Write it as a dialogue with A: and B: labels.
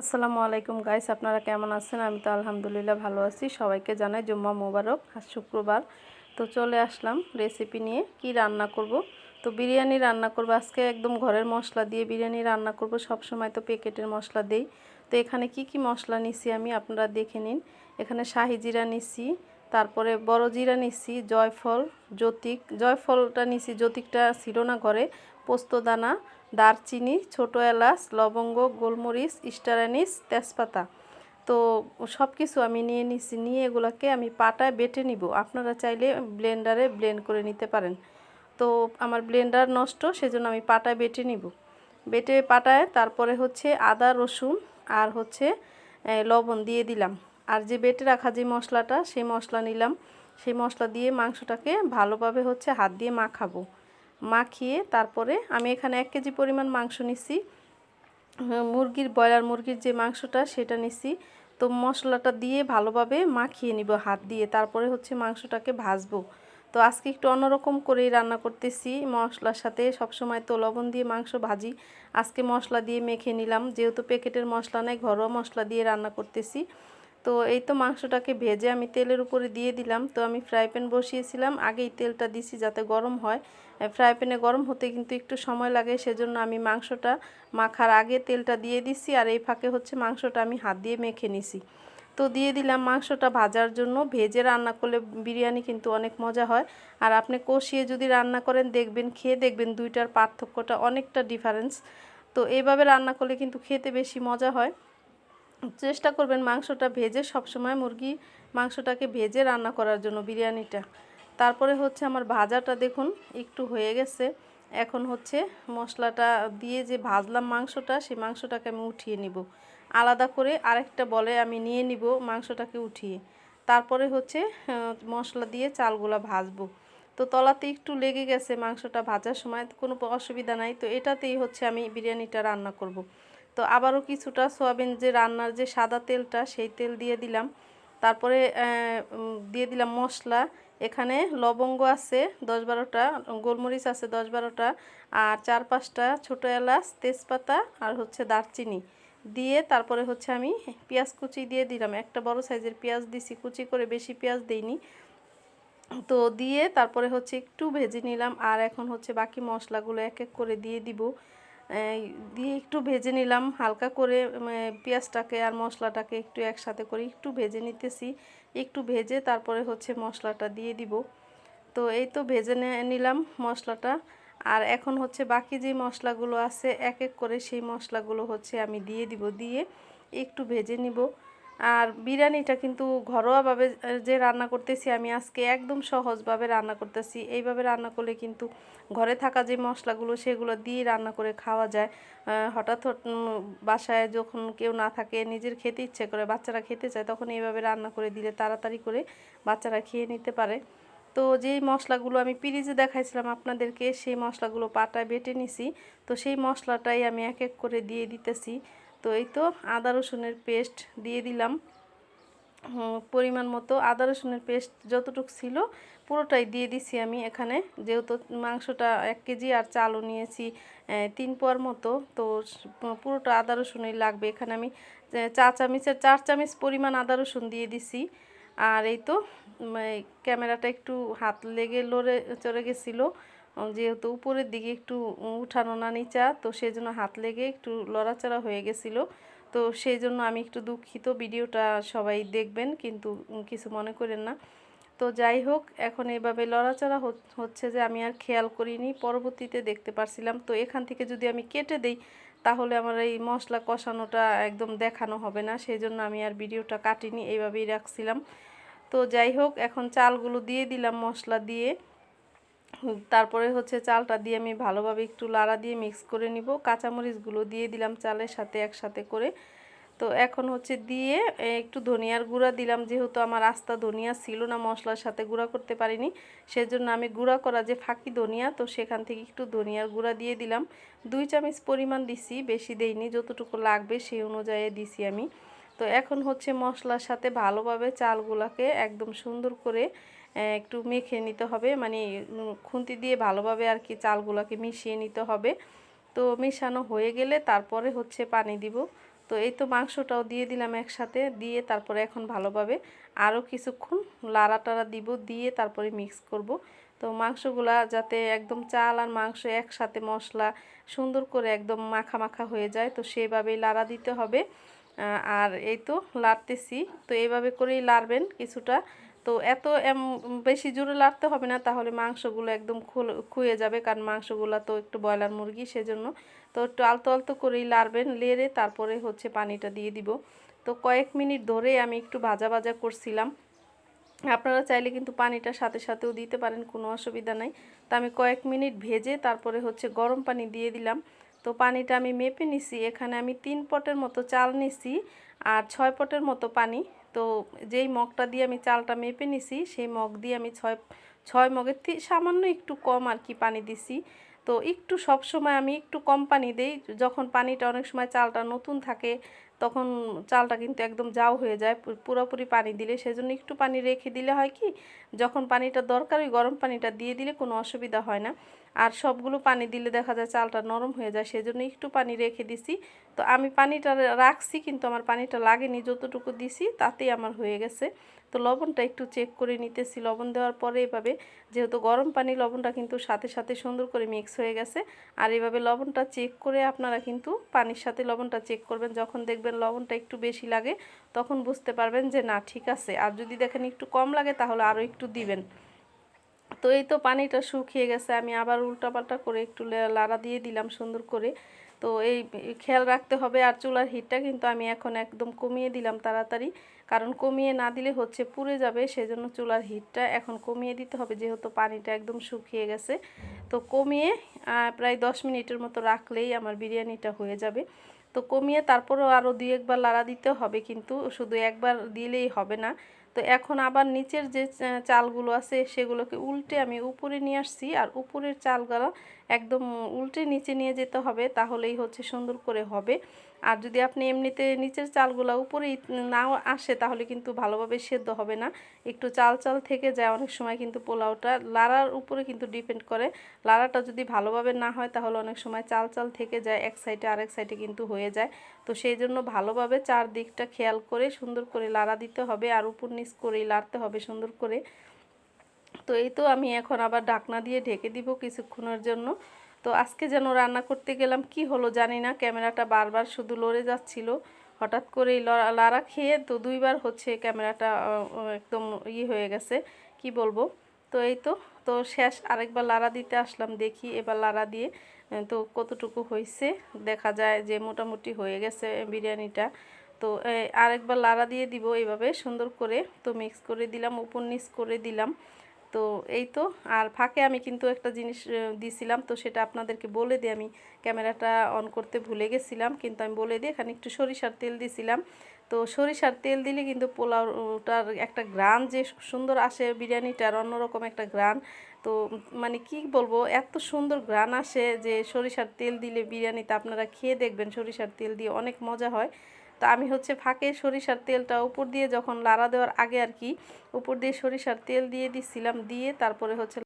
A: আসসালামু আলাইকুম গাইস, আপনারা কেমন আছেন? আমি তো আলহামদুলিল্লাহ ভালো আছি। সবাইকে জানাই জুম্মা মোবারক। আজ শুক্রবার, তো চলে আসলাম রেসিপি নিয়ে। কি রান্না করব? তো বিরিয়ানি রান্না করব আজকে। একদম ঘরের মশলা দিয়ে বিরিয়ানি রান্না করব। সব সময় তো প্যাকেটের মশলা দেই। তো এখানে কি মশলা নিছি আমি আপনারা দেখে নিন। এখানে শাহি জিরা নিছি, তারপরে বড় জিরা নিছি, জয়ফল, জ্যোতিক। জয়ফলটা নিছি, জ্যোতিকটা ছিল না ঘরে। পোস্তদানা, দারচিনি, ছোটো এলাচ, লবঙ্গ, গোলমরিচ, স্টার অ্যানিস, তেজপাতা। তো সব কিছু আমি নিয়ে নিছি। নিয়ে এগুলোকে আমি পাটায় বেটে নিব। আপনারা চাইলে ব্লেন্ডারে ব্লেন্ড করে নিতে পারেন। তো আমার ব্লেন্ডার নষ্ট, সেজন্য আমি পাটায় বেটে নিব। বেটে পাটায় তারপরে হচ্ছে আদা রসুন আর হচ্ছে লবণ দিয়ে দিলাম। আর যে বেটে রাখা যে মশলাটা, সেই মশলা নিলাম। সেই মশলা দিয়ে মাংসটাকে ভালোভাবে হচ্ছে হাত দিয়ে মাখাবো। মাখিয়ে তারপরে আমি এখানে 1 কেজি পরিমাণ মাংস নিছি। মুরগির, ব্রয়লার মুরগির যে মাংসটা সেটা নিছি। তো মশলাটা দিয়ে ভালোভাবে মাখিয়ে নিব হাত দিয়ে। তারপরে হচ্ছে মাংসটাকে ভাজবো। তো আজকে একটু অন্যরকম করেই রান্না করতেছি। মশলার সাথে সবসময় তো লবণ দিয়ে মাংস ভাজি, আজকে মশলা দিয়ে মেখে নিলাম। যেহেতু প্যাকেটের মশলা নাই, ঘরোয়া মশলা দিয়ে রান্না করতেছি। তো এই তো মাংসটাকে ভেজে আমি তেলের উপরে দিয়ে দিলাম। তো আমি ফ্রাই প্যান বসিয়েছিলাম, আগেই তেলটা দিছি যাতে গরম হয়। ফ্রাই প্যানে গরম হতে কিন্তু একটু সময় লাগে, সেজন্য আমি মাংসটা মাখার আগে তেলটা দিয়ে দিছি। আর এই ফাঁকে হচ্ছে মাংসটা আমি হাত দিয়ে মেখে নিছি। তো দিয়ে দিলাম মাংসটা ভাজার জন্য। ভেজে রান্না করলে বিরিয়ানি কিন্তু অনেক মজা হয়। আর আপনি কষিয়ে যদি রান্না করেন, দেখবেন, খেয়ে দেখবেন দুইটার পার্থক্যটা অনেকটা ডিফারেন্স। তো এইভাবে রান্না করলে কিন্তু খেতে বেশি মজা হয়। চেষ্টা করবেন মাংসটা ভেজে, সবসময় মুরগি মাংসটাকে ভেজে রান্না করার জন্য বিরিয়ানিটা। তারপরে হচ্ছে আমার ভাজাটা দেখুন একটু হয়ে গেছে। এখন হচ্ছে মশলাটা দিয়ে যে ভাজলাম মাংসটা, সেই মাংসটাকে আমি উঠিয়ে নিব। আলাদা করে আরেকটা বলে আমি নিয়ে নিব মাংসটাকে উঠিয়ে। তারপরে হচ্ছে মশলা দিয়ে চালগুলা ভাজবো। তো তলাতে একটু লেগে গেছে মাংসটা ভাজার সময়, কোনো অসুবিধা নাই। তো এটাতেই হচ্ছে আমি বিরিয়ানিটা রান্না করব। তো আবারও কিছুটা সয়াবিন, যে রান্নার যে সাদা তেলটা, সেই তেল দিয়ে দিলাম। তারপরে দিয়ে দিলাম মশলা। এখানে লবঙ্গ আছে 10-12টা, গোলমরিচ আছে 10-12টা, আর 4-5টা ছোটো এলাচ, তেজপাতা আর হচ্ছে দারচিনি দিয়ে তারপরে হচ্ছে আমি পেঁয়াজ কুচি দিয়ে দিলাম। একটা বড় সাইজের পেঁয়াজ দিছি কুচি করে, বেশি পেঁয়াজ দেইনি। তো দিয়ে তারপরে হচ্ছে একটু ভেজে নিলাম। আর এখন হচ্ছে বাকি মশলাগুলো এক এক করে দিয়ে দিব। দিয়ে একটু ভেজে নিলাম হালকা করে। পেঁয়াজটাকে আর মশলাটাকে একটু একসাথে করে একটু ভেজে নিতেছি। একটু ভেজে তারপরে হচ্ছে মশলাটা দিয়ে দিব। তো এই তো ভেজে নিলাম মশলাটা। আর এখন হচ্ছে বাকি যে মশলাগুলো আছে এক এক করে সেই মশলাগুলো হচ্ছে আমি দিয়ে দিব। দিয়ে একটু ভেজে নিব। আর বিরিয়ানিটা কিন্তু ঘরোয়াভাবে যে রান্না করতেছি আমি আজকে, একদম সহজভাবে রান্না করতেছি। এইভাবে রান্না করলে কিন্তু ঘরে থাকা যে মশলাগুলো সেগুলো দিয়ে রান্না করে খাওয়া যায়। হঠাৎ বাসায় যখন কেউ না থাকে, নিজের খেতে ইচ্ছে করে, বাচ্চারা খেতে চায়, তখন এইভাবে রান্না করে দিলে তাড়াতাড়ি করে বাচ্চারা খেয়ে নিতে পারে। তো যেই মশলাগুলো আমি ফ্রিজে দেখাইছিলাম আপনাদেরকে, সেই মশলাগুলো পাটায় বেটে নিছি। তো সেই মশলাটাই আমি এক এক করে দিয়ে দিতেছি। তো এই তো আদা রসুনের পেস্ট দিয়ে দিলাম। পরিমাণ মতো আদা রসুনের পেস্ট যতটুকু ছিল পুরোটাই দিয়ে দিছি আমি এখানে। যেহেতু মাংসটা 1 কেজি আর চালও নিয়েছি 3 পোয়ার মতো, তো পুরোটা আদা রসুনই লাগবে। এখানে আমি 4 চামচের 4 চামচ পরিমাণ আদা রসুন দিয়ে দিছি। আর এই তো ক্যামেরাটা একটু হাত লেগে লড়ে চড়ে গেছিলো, যেহেতু উপরের দিকে একটু উঠানো না নিচা, তো সেজন্য হাত লেগে একটু লড়াচড়া হয়ে গেছিলো। তো সেই জন্য আমি একটু দুঃখিত। ভিডিওটা সবাই দেখবেন, কিন্তু কিছু মনে করেন না। তো যাই হোক, এখন এভাবে লড়াচড়া হচ্ছে যে আমি আর খেয়াল করিনি, পরবর্তীতে দেখতে পারছিলাম। তো এখান থেকে যদি আমি কেটে দেই, তাহলে আমার এই মশলা কষানোটা একদম দেখানো হবে না, সেই জন্য আমি আর ভিডিওটা কাটিনি, এইভাবেই রাখছিলাম। তো যাই হোক, এখন চালগুলো দিয়ে দিলাম মশলা দিয়ে। তারপরে হচ্ছে চালটা দিয়ে আমি ভালোভাবে একটু লাড়া দিয়ে মিক্স করে নিব। কাঁচামরিচগুলো দিয়ে দিলাম চালের সাথে একসাথে করে। তো এখন হচ্ছে দিয়ে একটু ধনিয়ার গুঁড়া দিলাম। যেহেতু আমার আস্তা ধনিয়া ছিল না, মশলার সাথে গুঁড়া করতে পারিনি, সেজন্য আমি গুঁড়া করা যে ফাঁকি ধনিয়া, তো সেখান থেকে একটু ধনিয়ার গুঁড়া দিয়ে দিলাম। 2 চামচ পরিমাণ দিছি, বেশি দেইনি, যতটুকু লাগবে সেই অনুযায়ী দিছি আমি। তো এখন হচ্ছে মশলার সাথে ভালোভাবে চালগুলাকে একদম সুন্দর করে একটু মেখে নিতে হবে, মানে খুন্তি দিয়ে ভালোভাবে আর কি চালগুলাকে মিশিয়ে নিতে হবে। তো মেশানো হয়ে গেলে তারপরে হচ্ছে পানি দিব। তো তো এই তো মাংসটাও দিয়ে দিলাম একসাথে, দিয়ে তারপরে এখন ভালোভাবে আরও কিছুক্ষণ লাড়া টাড়া দিব, দিয়ে তারপরে মিক্স করব। তো মাংসগুলা যাতে একদম চাল আর মাংস একসাথে মশলা সুন্দর করে একদম মাখা মাখা হয়ে যায়, তো সেইভাবেই লাড়া দিতে হবে। আর এই তো লাড়তেছি, তো এইভাবে করেই লাড়বেন কিছুটা। তো এত বেশি জোরে লাড়তে হবে না, তাহলে মাংসগুলো একদম খুয়ে যাবে, কারণ মাংসগুলো তো একটু ব্রয়লার মুরগি, সেজন্য। তো একটু আলতো আলতো করেই লাড়বেন, লেড়ে তারপরে হচ্ছে পানিটা দিয়ে দিব। তো কয়েক মিনিট ধরে আমি একটু ভাজা ভাজা করছিলাম। আপনারা চাইলে কিন্তু পানিটা সাথে সাথেও দিতে পারেন, কোনো অসুবিধা নাই। তো আমি কয়েক মিনিট ভেজে তারপরে হচ্ছে গরম পানি দিয়ে দিলাম। তো পানিটা আমি মেপে নিছি, এখানে আমি 3 পটের মতো চাল নিছি আর 6 পটের মতো পানি। তো যেই মগটা দিয়ে আমি চালটা মেপে নিছি, সেই মগ দিয়ে আমি ছয় মগের সামান্য একটু কম আর কি পানি দিছি। তো একটু সব সময় আমি একটু কম পানি দেই, যখন পানিটা অনেক সময় চালটা নতুন থাকে তখন চালটা কিন্তু একদম জাউ হয়ে যায় পুরোপুরি পানি দিলে, সেজন্য একটু পানি রেখে দিলে হয় কি, যখন পানিটা দরকার ওই গরম পানিটা দিয়ে দিলে কোনো অসুবিধা হয় না। আর সবগুলো পানি দিলে দেখা যায় চালটা নরম হয়ে যায়, সেজন্য একটু পানি রেখে দিছি। তো আমি পানিটা রাখছি, কিন্তু আমার পানিটা লাগেনি, যতটুকু দিছি তাতেই আমার হয়ে গেছে। তো লবণটা একটু চেক করে নিতেছি, লবণ দেওয়ার পরে এভাবে, যেহেতু গরম পানি, লবণটা কিন্তু সাথে সাথে সুন্দর করে মিক্স হয়ে গেছে। আর এভাবে লবণটা চেক করে আপনারা কিন্তু পানির সাথে লবণটা চেক করবেন, যখন দেখবেন লবণটা একটু বেশি লাগে তখন বুঝতে পারবেন যে না ঠিক আছে, আর যদি দেখেন একটু কম লাগে তাহলে আরও একটু দিবেন। তো এই তো পানিটা শুকিয়ে গেছে, আমি আবার উল্টাপাল্টা করে একটু লাড়া দিয়ে দিলাম সুন্দর করে। তো এই খেয়াল রাখতে হবে। আর চুলার হিটটা কিন্তু আমি এখন একদম কমিয়ে দিলাম তাড়াতাড়ি, কারণ কমিয়ে না দিলে হচ্ছে পুড়ে যাবে, সেজন্য চুলার হিটটা এখন কমিয়ে দিতে হবে, যেহেতু পানিটা একদম শুকিয়ে গেছে। তো কমিয়ে প্রায় 10 মিনিটের মতো রাখলেই আমার বিরিয়ানিটা হয়ে যাবে। তো কমিয়ে তারপরেও আরও 2-1 বার লাড়া দিতে হবে, কিন্তু শুধু একবার দিলেই হবে না। তো এখন আবার নিচের যে চালগুলো আছে সেগুলোকে উল্টে আমি উপরে নিয়ে আসছি, আর উপরের চালগুলো একদম উল্টে নিচে নিয়ে যেতে হবে, তাহলেই হচ্ছে সুন্দর করে হবে। আর যদি আপনি এমনিতে নিচের চালগুলো উপরেই নাও আসে তাহলে কিন্তু ভালোভাবে সেদ্ধ হবে না, একটু চাল চাল থেকে যায় অনেক সময়। কিন্তু পোলাওটা লাড়ার উপরে কিন্তু ডিপেন্ড করে, লাড়াটা যদি ভালোভাবে না হয় তাহলে অনেক সময় চাল চাল থেকে যায়, এক সাইডে আরেক সাইডে কিন্তু হয়ে যায়। তো সেই জন্য ভালোভাবে চারদিকটা খেয়াল করে সুন্দর করে লাড়া দিতে হবে, আর উপর নিচ করেই লাড়তে হবে সুন্দর করে। তো এই তো আমি এখন আবার ঢাকনা দিয়ে ঢেকে দিব কিছুক্ষণের জন্য। তো আজকে যেন রান্না করতে গেলাম কি হলো জানি না, ক্যামেরাটা বারবার শুধু লড়ে যাচ্ছিল। হঠাৎ করেই লাড়া খেয়ে তো 2বার হচ্ছে ক্যামেরাটা একদম হয়ে গেছে, কি বলবো। তো এই তো তো শেষ, আরেকবার লাড়া দিতে আসলাম, দেখি এবার লাড়া দিয়ে তো কতটুকু হয়েছে। দেখা যায় যে মোটামুটি হয়ে গেছে বিরিয়ানিটা। তো আরেকবার লাড়া দিয়ে দিব এইভাবে সুন্দর করে। তো মিক্স করে দিলাম, উপর নিচ করে দিলাম। তো এই তো, আর ফাঁকে আমি কিন্তু একটা জিনিস দিছিলাম, তো সেটা আপনাদেরকে বলে দিই, আমি ক্যামেরাটা অন করতে ভুলে গেছিলাম, কিন্তু আমি বলে দিই, এখানে একটু সরিষার তেল দিছিলাম। তো সরিষার তেল দিলে কিন্তু পোলাওটার একটা ঘ্রাণ যে সুন্দর আসে, বিরিয়ানিটার অন্যরকম একটা ঘ্রাণ। তো মানে কি বলবো, এত সুন্দর ঘ্রাণ আসে যে সরিষার তেল দিলে বিরিয়ানিতে, আপনারা খেয়ে দেখবেন সরিষার তেল দিয়ে অনেক মজা হয়। তো আমি হচ্ছে ফাঁকে সরিষার তেলটা উপর দিয়ে, যখন লাড়া দেওয়ার আগে আর কি, উপর দিয়ে সরিষার তেল দিয়ে দিছিলাম, দিয়ে তারপরে হচ্ছে